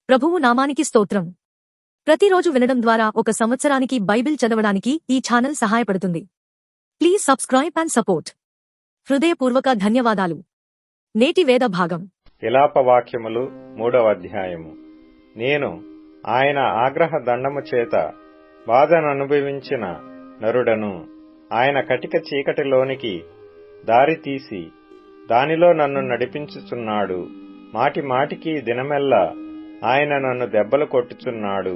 ప్రభువు నామానికి స్తోత్రం. ప్రతిరోజు వినడం ద్వారా ఒక సంవత్సరానికి బైబిల్ చదవడానికి ఈ ఛానల్ సహాయపడుతుంది. Please subscribe and support. హృదయపూర్వక ధన్యవాదాలు. నేటి వేద భాగం విలాపవాక్యములు 3వ అధ్యాయము. నేను ఆయన ఆగ్రహ దండము చేత బాధననుభవించిన నరుడను. ఆయన కటిక చీకటిలోనికి దారి తీసి దానిలో నన్ను నడిపించుచున్నాడు. మాటి మాటికి దినమెల్లా ఆయన నన్ను దెబ్బలు కొట్టుచున్నాడు.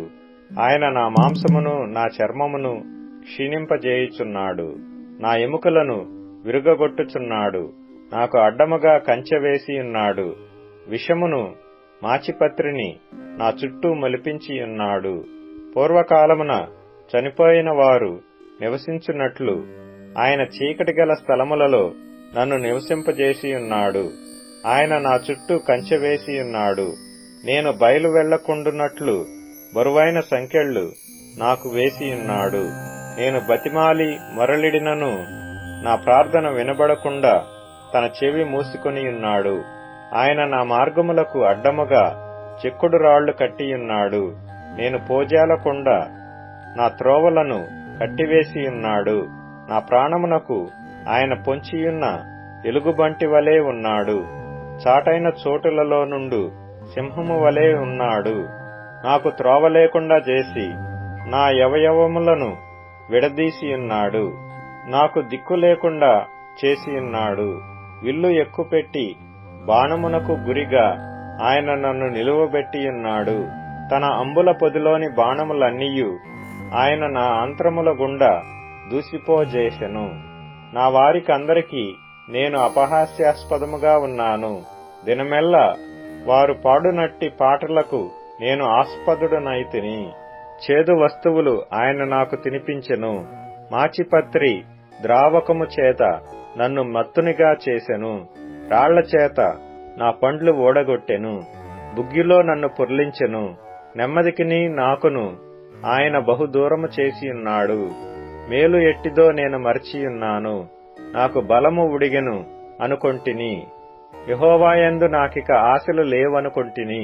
ఆయన నా మాంసమును నా చర్మమును క్షీణింపజేయుచున్నాడు. నా ఎముకలను విరుగగొట్టుచున్నాడు. నాకు అడ్డముగా కంచె వేసియున్నాడు. విషమును మాచిపత్రిని నా చుట్టూ మొలిపించియున్నాడు. పూర్వకాలమున చనిపోయిన వారు నివసించున్నట్లు ఆయన చీకటి గల స్థలములలో నన్ను నివసింపజేసియున్నాడు. ఆయన నా చుట్టూ కంచె వేసియున్నాడు. నేను బయలు వెళ్లకుండునట్లు బరువైన సంకెళ్ళు నాకు వేసియున్నాడు. నేను బతిమాలి మొరలిడినను నా ప్రార్థన వినబడకుండా తన చెవి మూసుకొనియున్నాడు. ఆయన నా మార్గములకు అడ్డముగా చెక్కుడు రాళ్లు కట్టియున్నాడు. నేను పోజాలకుండా నా త్రోవలను కట్టివేసియున్నాడు. నా ప్రాణమునకు ఆయన పొంచియున్న ఎలుగుబంటి వలె ఉన్నాడు. చాటైన చోటులలో నుండు సింహము వలె ఉన్నాడు. నాకు త్రోవ లేకుండా చేసి నా యవయవములను విడదీసియున్నాడు. నాకు దిక్కు లేకుండా చేసియున్నాడు. విల్లు ఎక్కుపెట్టి బాణమునకు గురిగా ఆయన నన్ను నిలువబెట్టియున్నాడు. తన అంబుల పొదిలోని బాణములన్నీయు ఆయన నా అంతరముల గుండా దూసిపోజేసెను. నా వారికందరికీ నేను అపహాస్యాస్పదముగా ఉన్నాను. దినమెల్లా వారు పాడునట్టి పాటలకు నేను ఆస్పదుడనైతిని. చేదు వస్తువులు ఆయన నాకు తినిపించెను. మాచిపత్రి ద్రావకము చేత నన్ను మత్తునిగా చేసెను. రాళ్ల చేత నా పండ్లు ఓడగొట్టెను. బుగ్గిలో నన్ను పొర్లించెను. నెమ్మదికిని నాకును ఆయన బహుదూరము చేసియున్నాడు. మేలు ఎట్టిదో నేను మరచియున్నాను. నాకు బలము ఉడిగెను అనుకొంటిని. యెహోవాయందు నాకిక ఆశలు లేవనుకొంటిని.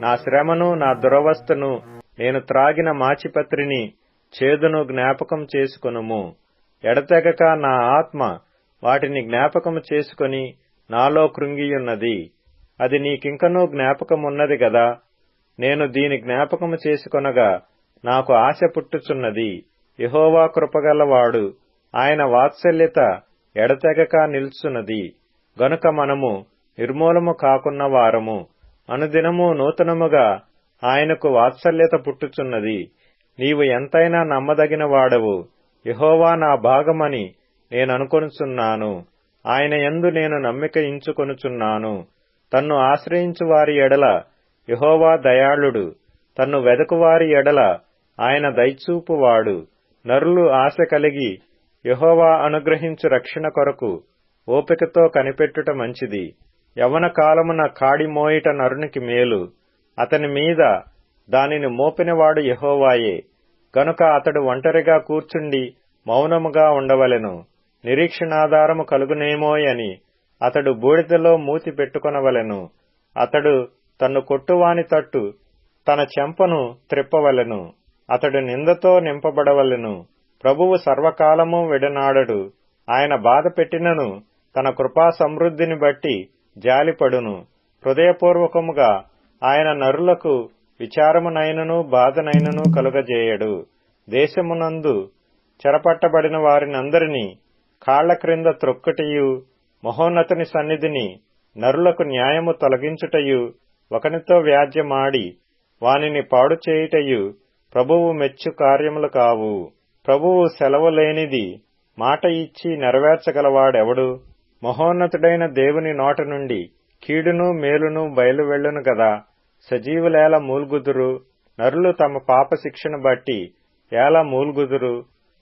నా శ్రమను నా దురవస్థను నేను త్రాగిన మాచిపత్రిని చేదును జ్ఞాపకం చేసుకొనుము. ఎడతెగక నా ఆత్మ వాటిని జ్ఞాపకము చేసుకొని నాలో కృంగియున్నది. అది నీకింకనూ జ్ఞాపకమున్నది గదా. నేను దీని జ్ఞాపకము చేసుకొనగా నాకు ఆశ పుట్టుచున్నది. యెహోవా కృపగలవాడు, ఆయన వాత్సల్యత ఎడతెగక నిల్చున్నది. గనుక మనము నిర్మూలము కాకున్న వారము. అనుదినము నూతనముగా ఆయనకు వాత్సల్యత పుట్టుచున్నది. నీవు ఎంతైనా నమ్మదగిన వాడవు. యెహోవా నా భాగమని నేననుకొనుచున్నాను. ఆయన యందు నేను నమ్మిక ఇంచుకొనుచున్నాను. తన్ను ఆశ్రయించు వారి ఎడల యెహోవా దయాళుడు. తన్ను వెదకువారి ఎడల ఆయన దయచూపువాడు. నరులు ఆశ కలిగి యెహోవా అనుగ్రహించు రక్షణ కొరకు ఓపికతో కనిపెట్టుట మంచిది. యవ్వన కాలమున కాడి మోయిట నరునికి మేలు. అతని మీద దానిని మోపినవాడు యెహోవాయే. గనుక అతడు ఒంటరిగా కూర్చుండి మౌనముగా ఉండవలెను. నిరీక్షణాధారము కలుగునేమోయని అతడు బూడిదలో మూతి పెట్టుకొనవలెను. అతడు తన్ను కొట్టువాని తట్టు తన చెంపను త్రిప్పవలెను. అతడు నిందతో నింపబడవలెను. ప్రభువు సర్వకాలము విడనాడడు. ఆయన బాధ పెట్టినను తన కృపా సమృద్ధిని బట్టి జాలిపడును. హృదయపూర్వకముగా ఆయన నరులకు విచారమునైనను బాధనైనను కలుగజేయడు. దేశమునందు చెరపట్టబడిన వారినందరినీ కాళ్ల క్రింద త్రొక్కుటయు, మహోన్నతుని సన్నిధిని నరులకు న్యాయము తొలగించుటయు, ఒకనితో వ్యాజ్యమాడి వానిని పాడు చేయుటయు ప్రభువు మెచ్చు కార్యములు కావు. ప్రభువు సెలవు లేనిది మాట ఇచ్చి నెరవేర్చగలవాడెవడు? మహోన్నతుడైన దేవుని నోట నుండి కీడును మేలును బయలువెళ్ళును గదా. సజీవులేలా మూల్గుదురు? నరులు తమ పాప శిక్షను బట్టి ఎలా మూల్గుదురు?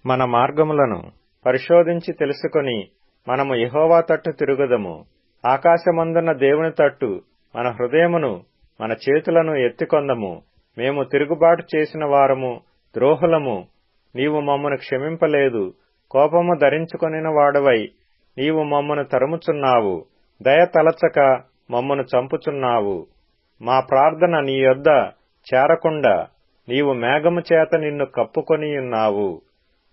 మన మార్గములను పరిశోధించి తెలుసుకొని మనము యెహోవా తట్టు తిరుగుదము. ఆకాశమందున్న దేవుని తట్టు మన హృదయమును మన చేతులను ఎత్తికొందము. మేము తిరుగుబాటు చేసిన వారము, ద్రోహులము. నీవు మమ్మను క్షమింపలేదు. కోపము ధరించుకొనిన వాడవై నీవు మమ్మను తరుముచున్నావు. దయ తలచక మమ్మను చంపుచున్నావు. మా ప్రార్థన నీ యొద్ద చేరకుండా నీవు మేఘము చేత నిన్ను కప్పుకొనియున్నావు.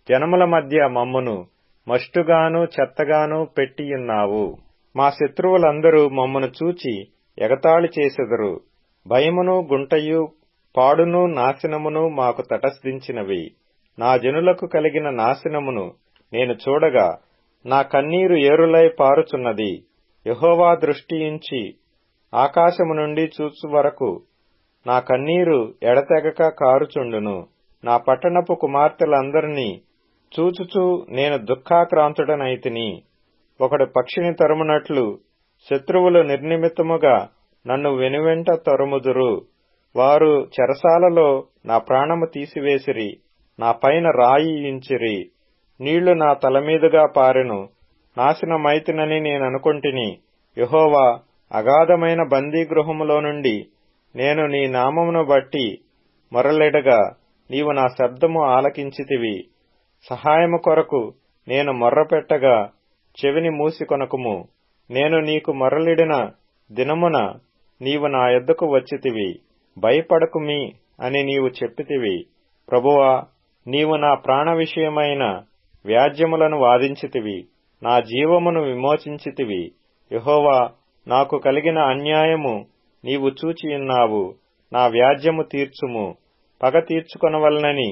జనముల మధ్య మమ్మును మష్టుగాను చెత్తగాను పెట్టియున్నావు. మా శత్రువులందరూ మమ్మను చూచి ఎగతాళి చేసెదరు. భయమును గుంటయు పాడును నాశనమును మాకు తటస్థించినవి. నా జనులకు కలిగిన నాశనమును నేను చూడగా నా కన్నీరు ఏరులై పారుచున్నది. యెహోవా దృష్టియుంచి ఆకాశము నుండి చూచు వరకు నా కన్నీరు ఎడతెగక కారుచుండును. నా పట్టణపు కుమార్తెలందరినీ చూచుచూ నేను దుఃఖాక్రాంతుడనైతిని. ఒకడు పక్షిని తరుమునట్లు శత్రువులు నిర్నిమిత్తముగా నన్ను వెనువెంట తరుముదురు. వారు చెరసాలలో నా ప్రాణము తీసివేసిరి, నా పైన రాయి ఉంచిరి. నీళ్లు నా తలమీదుగా పారెను. నాశనమైతినని నేననుకొంటిని. యెహోవా, అగాధమైన బందీగృహములో నుండి నేను నీ నామమును బట్టి మొరలెడగా నీవు నా శబ్దము ఆలకించితివి. సహాయము కొరకు నేను మొర్రపెట్టగా చెవిని మూసికొనకుము. నేను నీకు మొరలిడిన దినమున నీవు నా యొద్దకు వచ్చితివి. భయపడకుమి అని నీవు చెప్పితివి. ప్రభువా, నీవు నా ప్రాణ విషయమైన వ్యాజ్యములను వాదించితివి, నా జీవమును విమోచించితివి. యెహోవా, నాకు కలిగిన అన్యాయము నీవు చూచియున్నావు. నా వ్యాజ్యము తీర్చుము. పగ తీర్చుకొనవలనని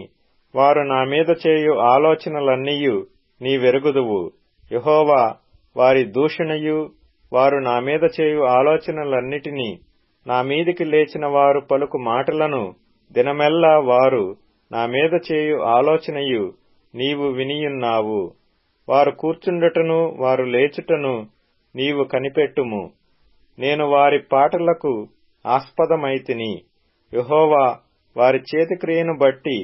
వారు నా మీద చేయు ఆలోచనలన్నీయు నీవెరుగుదువు. యెహోవా, వారి దూషణయు వారు నా మీద చేయు ఆలోచనలన్నిటినీ నా మీదికి లేచిన వారు పలుకు మాటలను దినమెల్లా వారు నా మీద చేయు ఆలోచనయు నీవు వినియున్నావు. వారు కూర్చుండుటను వారు లేచుటను నీవు కనిపెట్టుము. నేను వారి పాటలకు ఆస్పదమైతిని. యెహోవా, వారి చేతిక్రియను బట్టి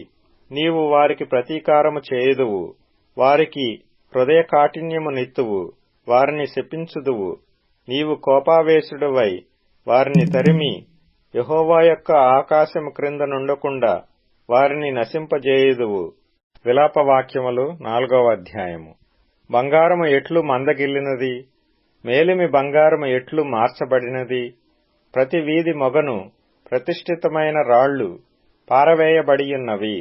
నీవు వారికి ప్రతీకారము చేయుదువు. వారికి హృదయ కాఠిన్యమునిత్తువు, వారిని శపించుదువు. నీవు కోపావేశుడవై వారిని తరిమి యెహోవా యొక్క ఆకాశము క్రింద నుండకుండా వారిని నశింపజేయుదువు. విలాపవాక్యములు 4వ అధ్యాయము. బంగారము ఎట్లు మందగిల్లినది, మేలిమి బంగారము ఎట్లు మార్చబడినది. ప్రతి వీధి మొగను ప్రతిష్ఠితమైన రాళ్లు పారవేయబడియున్నవి.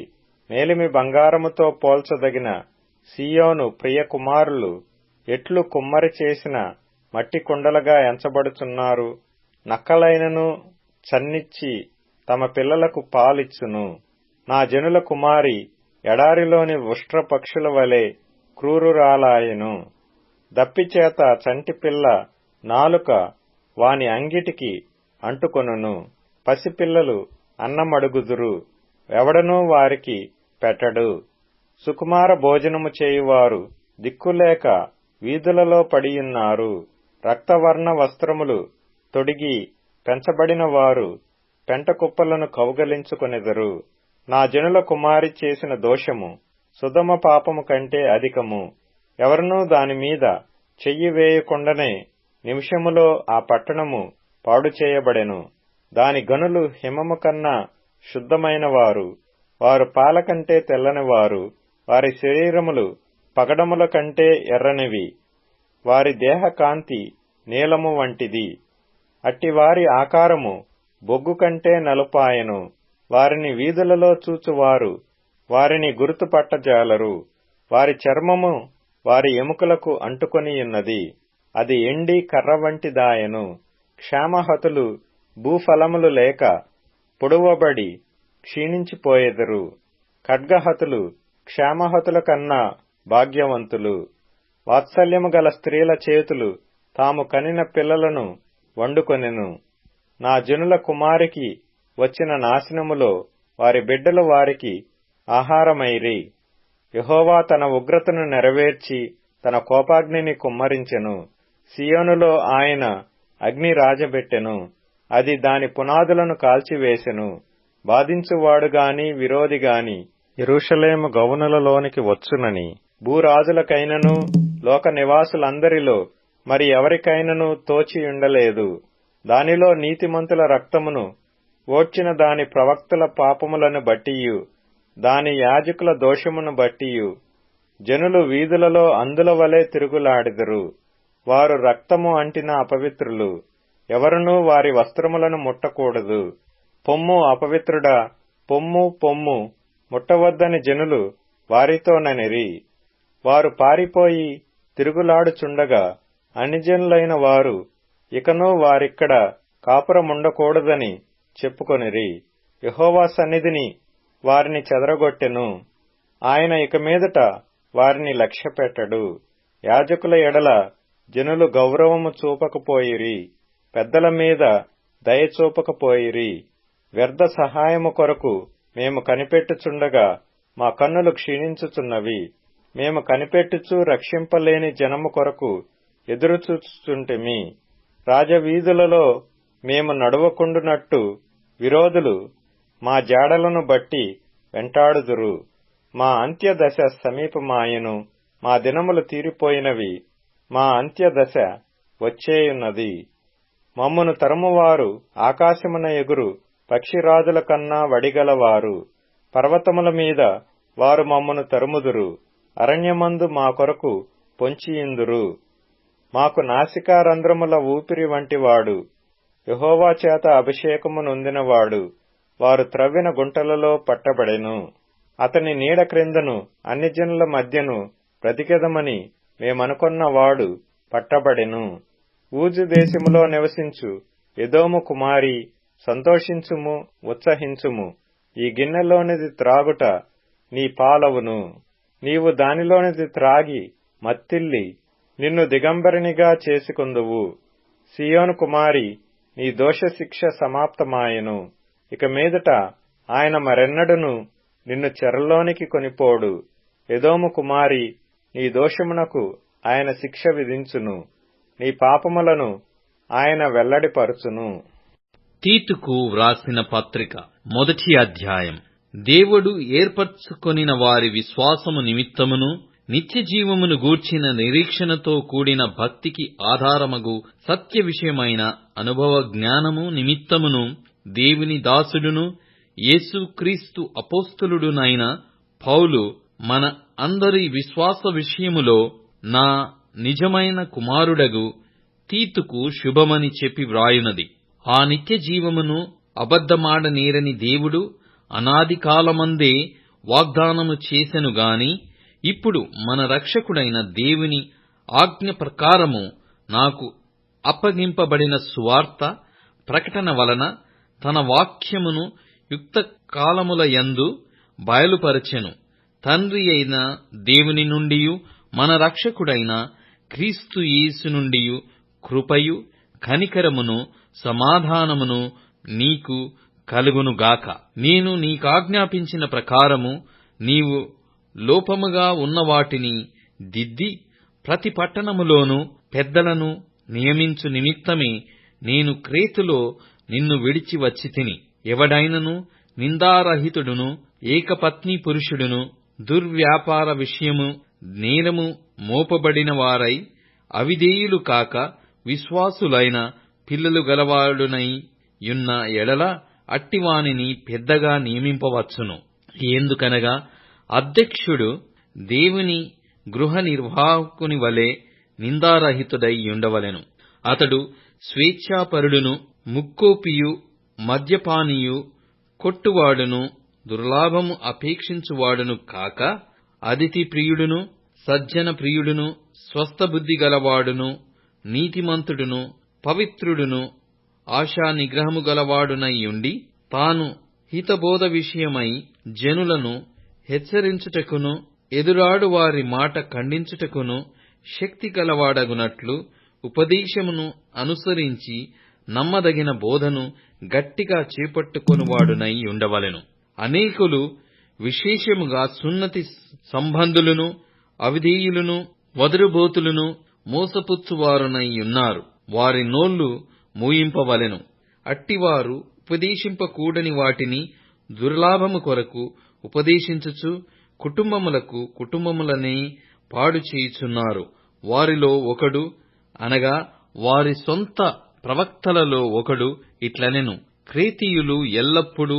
మేలిమి బంగారముతో పోల్చదగిన సీయోను ప్రియ కుమారులు ఎట్లు కుమ్మరి చేసిన మట్టి కుండలుగా ఎంచబడుచున్నారు. నక్కలైనను చన్నిచ్చి తమ పిల్లలకు పాలిచ్చును. నా జనుల కుమారి ఎడారిలోని ఉష్ట్ర పక్షుల వలె క్రూరురాలాయెను. దప్పిచేత చంటిపిల్ల నాలుక వాని అంగిటికి అంటుకొనును. పసిపిల్లలు అన్నమడుగుదురు, ఎవడనూ వారికి పెట్టడు. సుకుమార భోజనము చేయువారు దిక్కులేక వీధులలో పడియున్నారు. రక్తవర్ణ వస్త్రములు తొడిగి పెంచబడిన వారు పెంటకుప్పలను కౌగలించుకొనెదరు. నా జనుల కుమారి చేసిన దోషము సుధమ పాపము కంటే అధికము. ఎవరనూ దానిమీద చెయ్యి వేయకుండానే నిమిషములో ఆ పట్టణము పాడు చేయబడెను. దాని గనులు హిమము కన్నా శుద్ధమైన వారు, వారు పాల కంటే తెల్లనివారు. వారి శరీరములు పగడముల కంటే ఎర్రనివి, వారి దేహ కాంతి నీలము వంటిది. అట్టివారి ఆకారము బొగ్గు కంటే నలుపాయెను. వారిని వీధులలో చూచువారు వారిని గుర్తుపట్టజాలరు. వారి చర్మము వారి ఎముకలకు అంటుకొనియున్నది, అది ఎండి కర్ర వంటిదాయెను. క్షామహతులు భూఫలములు లేక పొడువబడి క్షీణించిపోయెదరు. ఖడ్గహతులు క్షామహతుల కన్నా భాగ్యవంతులు. వాత్సల్యము గల స్త్రీల చేతులు తాము కనిన పిల్లలను వండుకొనెను. నా జనుల కుమారికి వచ్చిన నాశనములో వారి బిడ్డలు వారికి ఆహారమైరి. యెహోవా తన ఉగ్రతను నెరవేర్చి తన కోపాగ్నిని కుమ్మరించెను. సియోనులో ఆయన అగ్ని రాజబెట్టెను, అది దాని పునాదులను కాల్చివేసెను. బాధించువాడుగాని విరోధిగాని యెరూషలేము గౌనులలోనికి వచ్చునని భూరాజులకైనను లోక నివాసులందరిలో మరి ఎవరికైనను తోచియుండలేదు. దానిలో నీతిమంతుల రక్తమును ఓడ్చిన దాని ప్రవక్తల పాపములను బట్టియు దాని యాజకుల దోషమును బట్టియు జనులు వీధులలో అందుల వలె తిరుగులాడెదరు. వారు రక్తము అంటిన అపవిత్రులు, ఎవరునూ వారి వస్త్రములను ముట్టకూడదు. పొమ్ము అపవిత్రుడా, పొమ్ము పొమ్ము, ముట్టవద్దని జనులు వారితోననిరి. వారు పారిపోయి తిరుగులాడుచుండగా అన్యజనులైన వారు ఇకనూ వారిక్కడ కాపురముండకూడదని చెప్పుకొనిరి. యెహోవా సన్నిధిని వారిని చెదరగొట్టెను. ఆయన ఇక మీదట వారిని లక్ష్యపెట్టడు. యాజకుల ఎడల జనులు గౌరవము చూపకపోయిరి, పెద్దల మీద దయ చూపకపోయిరి. వ్యర్థ సహాయము కొరకు మేము కనిపెట్టుచుండగా మా కన్నులు క్షీణించుచున్నవి. మేము కనిపెట్టుచు రక్షింపలేని జనము కొరకు ఎదురుచూచుచుంటిమి. రాజవీధులలో మేము నడవకుండునట్టు విరోధులు మా జాడలను బట్టి వెంటాడుదురు. మా అంత్యదశ సమీపమాయెను, మా దినములు తీరిపోయినవి, మా అంత్యదశ వచ్చేయున్నది. మమ్మును తరుమువారు ఆకాశమున ఎగురు పక్షిరాజుల కన్నా వడిగలవారు. పర్వతముల మీద వారు మమ్మును తరుముదురు, అరణ్యమందు మా కొరకు పొంచియుందురు. మాకు నాసికారంధ్రముల ఊపిరి వంటివాడు, యెహోవా చేత అభిషేకము నొందినవాడు. వారు త్రవ్విన గుంటలలో పట్టబడెను. అతని నీడ క్రిందను అన్యజనుల మధ్యను బ్రతికెదమని మేమనుకొన్నవాడు పట్టబడెను. ఊజు దేశములో నివసించు ఎదోము కుమారి, సంతోషించుము, ఉత్సహించుము. ఈ గిన్నెలోనిది త్రాగుట నీ పాలవును. నీవు దానిలోనిది త్రాగి మత్తిల్లి నిన్ను దిగంబరినిగా చేసుకొందువు. సియోను కుమారి, నీ దోషశిక్ష సమాప్తమాయెను. ఇక మీదట ఆయన మరెన్నడును నిన్ను చెరలోనికి కొనిపోడు. ఎదోము కుమారి, నీ దోషమునకు ఆయన శిక్ష విధించును, నీ పాపములను ఆయన వెల్లడిపరచును. తీతుకు వ్రాసిన పత్రిక 1వ అధ్యాయం. దేవుడు ఏర్పరచుకొనిన వారి విశ్వాసము నిమిత్తమును నిత్యజీవమును గూర్చిన నిరీక్షణతో కూడిన భక్తికి ఆధారమగు సత్య విషయమైన అనుభవ జ్ఞానము నిమిత్తమును దేవుని దాసుడును యేసుక్రీస్తు అపోస్తలుడునైన పౌలు మన అందరి విశ్వాస విషయములో నా నిజమైన కుమారుడగు తీతుకు శుభమని చెప్పి వ్రాయునది. ఆ నిత్య జీవమును అబద్ధమాడనేరని దేవుడు అనాది కాలమందే వాగ్దానము చేసెను గాని, ఇప్పుడు మన రక్షకుడైన దేవుని ఆజ్ఞ ప్రకారము నాకు అప్పగింపబడిన సువార్త ప్రకటన వలన తన వాక్యమును యుక్త కాలములయందు బయలుపరచెను. తండ్రి అయిన దేవుని నుండియు మన రక్షకుడైన క్రీస్తు యేసు నుండియు కృపయు కనికరమును సమాధానమును నీకు కలుగునుగాక. నేను నీకాజ్ఞాపించిన ప్రకారము నీవు లోపముగా ఉన్నవాటిని దిద్ది ప్రతి పట్టణములోనూ పెద్దలను నియమించు నిమిత్తమే నేను క్రేతులో నిన్ను విడిచి వచ్చితిని. ఎవడైనను నిందారహితుడును ఏకపత్ని పురుషుడును దుర్వ్యాపార విషయము నేరము మోపబడిన వారై అవిధేయులు కాక విశ్వాసులైన పిల్లలు గలవాడునై యున్న ఎడల అట్టివానిని పెద్దగా నియమింపవచ్చును. ఎందుకనగా అధ్యక్షుడు దేవుని గృహ నిర్వాహకుని వలె నిందారహితుడై ఉండవలెను. అతడు స్వేచ్ఛాపరుడును ముక్కోపియు మద్యపానియు కొట్టువాడును దుర్లాభము అపేక్షించువాడును కాక అతిథి ప్రియుడును సజ్జన ప్రియుడును స్వస్థబుద్ధి గలవాడును నీతిమంతుడును పవిత్రుడును ఆశా నిగ్రహము గలవాడునయ్యుండి తాను హితబోధ విషయమై జనులను హెచ్చరించుటకును ఎదురాడు వారి మాట ఖండించుటకును శక్తి గలవాడగునట్లు ఉపదేశమును అనుసరించి నమ్మదగిన బోధను గట్టిగా చేపట్టుకొనువాడునై ఉండవలెను. అనేకులు విశేషముగా సున్నతి సంబంధులను అవిధేయులను వదరుబోతులను మోసపుచ్చువారునై ఉన్నారు. వారి నోళ్లు మూయింపవలెను. అట్టివారు ఉపదేశింపకూడని వాటిని దుర్లాభము కొరకు ఉపదేశించుచు కుటుంబములనే పాడు చేయుచున్నారు. వారిలో ఒకడు, అనగా వారి సొంత ప్రవక్తలలో ఒకడు ఇట్లనెను: క్రేతీయులు ఎల్లప్పుడూ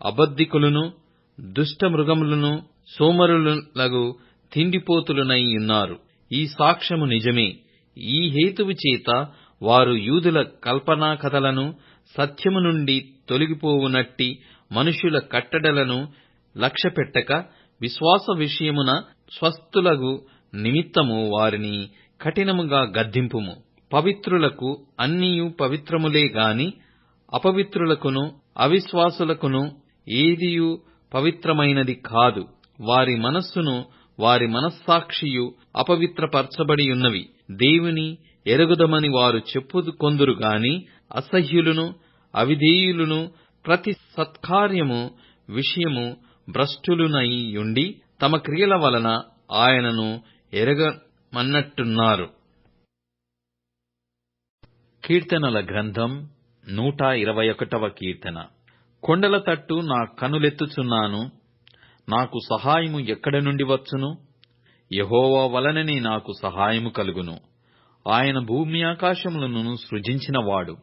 అబద్ధికులను దుష్టమృగములను సోమరులగు తిండిపోతులనై ఉన్నారు. ఈ సాక్ష్యము నిజమే. ఈ హేతువు చేత వారు యూదుల కల్పనా కథలను సత్యము నుండి తొలగిపోవునట్టి మనుషుల కట్టడలను లక్ష్యపెట్టక విశ్వాస విషయమున స్వస్థులగు నిమిత్తము వారిని కఠినముగా గద్దింపుము. పవిత్రులకు అన్నియు పవిత్రములే గాని అపవిత్రులకును అవిశ్వాసులకును ఏదియు పవిత్రమైనది కాదు. వారి మనస్సును వారి మనస్సాక్షియు అపవిత్రపరచబడియున్నవి. దేవుని ఎరుగుదమని వారు చెప్పుకొందురు గాని అసహ్యులను అవిధేయులను ప్రతి సత్కార్యము విషయము భ్రష్టులునై యుండి తమ క్రియల వలన ఆయనను ఎరగమన్నట్టున్నారు. కీర్తనల గ్రంథం 121వ కీర్తన. కొండల తట్టు నా కనులెత్తుచున్నాను, నాకు సహాయము ఎక్కడి నుండి వచ్చును? యెహోవా వలననే నాకు సహాయము కలుగును. ఆయన భూమి ఆకాశములను సృజించినవాడు.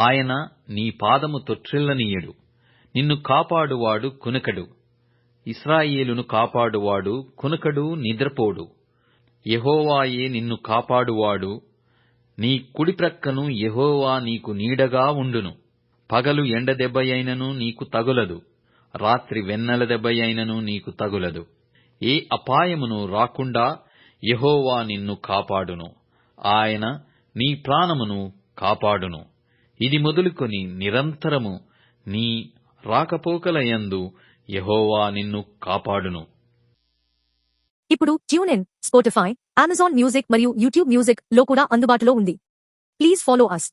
ఆయన నీ పాదము తొట్రిల్లనీయడు. నిన్ను కాపాడువాడు కునకడు. ఇశ్రాయేలును కాపాడువాడు కునకడు, నిద్రపోడు. యెహోవాయే నిన్ను కాపాడువాడు. నీ కుడి ప్రక్కను యెహోవా నీకు నీడగా ఉండును. పగలు ఎండ దెబ్బయైనను నీకు తగులదు, రాత్రి వెన్నెల దెబ్బయైనను నీకు తగులదు. ఏ అపాయమును రాకుండా యెహోవా నిన్ను కాపాడును. ఆయన నీ ప్రాణమును కాపాడును. ఇది మొదలుకొని నిరంతరము నీ రాకపోకలయందు యెహోవా నిన్ను కాపాడును. ఇప్పుడు tune in, Spotify, Amazon music మరియు యూట్యూబ్ మ్యూజిక్ లో కూడా అందుబాటులో ఉంది. Please follow us.